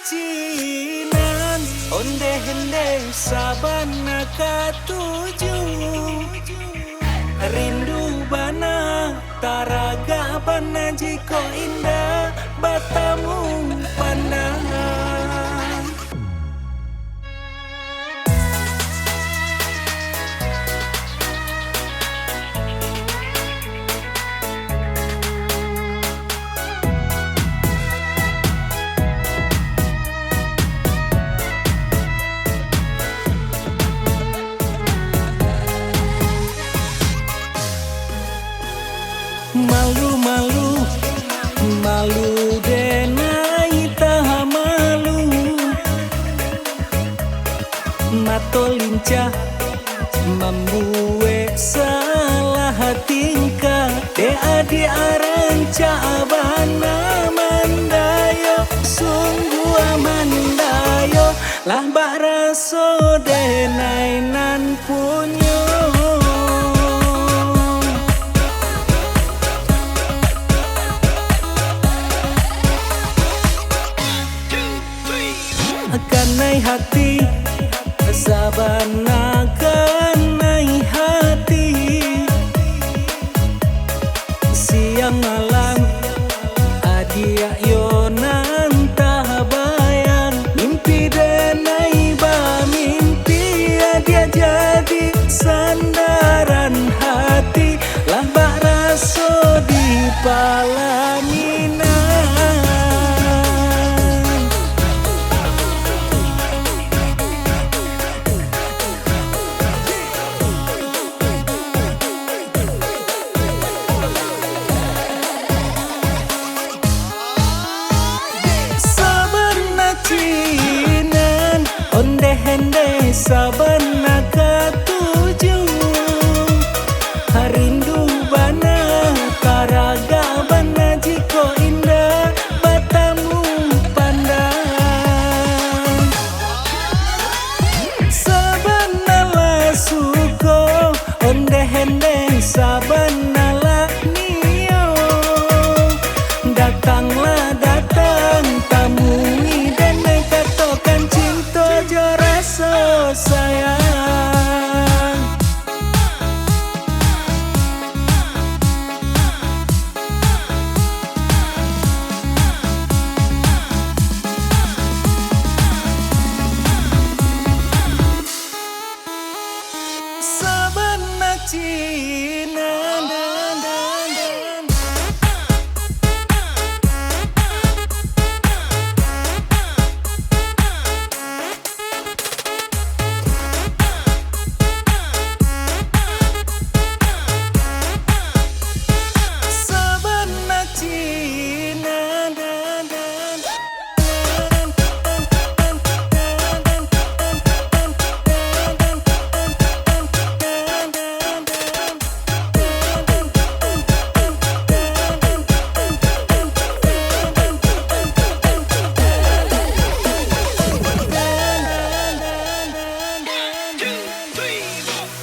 cinan onde-hende sabana katuju rindu bana taraga bana jiko indah batamu pandangan. Malu-malu, malu denai taha malu, mato lincah membuat salah tingkah. Adi aranca abana mandayo, sungguh amandayo, lah bak raso denai nan punyo. Kanai hati sabana kanai hati siang malam adia yonan tabayang mimpi denai ba mimpi adia jadi sandaran hati lah bak raso di palaminan. Cinan onde-hende sabana katuju harindu bana taraga bana jiko indah batamu pandang. Sabana la suko onde-hende sabana la nio datanglah datang tamui sayang. Sabana cinan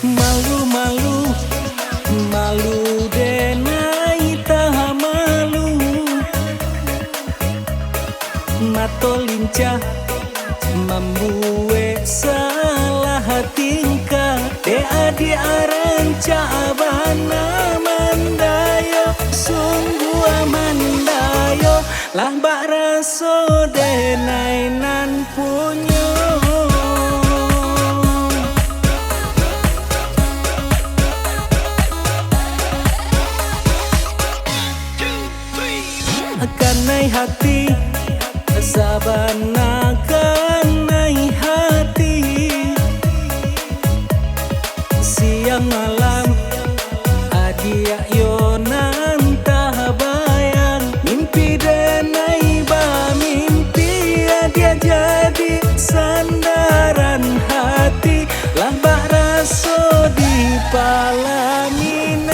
malu-malu, malu denai taha malu, mato lincah membuat salah tingkah. Adi aranca abana mandayo, sungguh amandayo, lah bak raso denai nan punyo. Kanai hati sabana kanai hati siang malam adia yonan tabayang mimpi denai ba mimpi adia jadi sandaran hati lah bak raso di palaminan.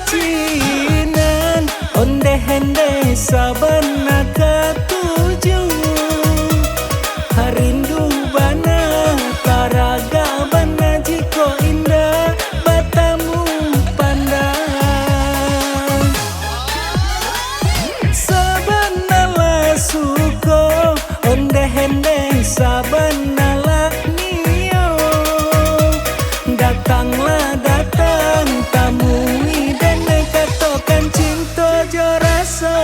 Cinan onde-hende sabana katuju harindu bana taraga bana jiko indah batamu pandang sabana la suko onde hende sabana la nio datanglah datang tamui dan katokan cinta jo rasa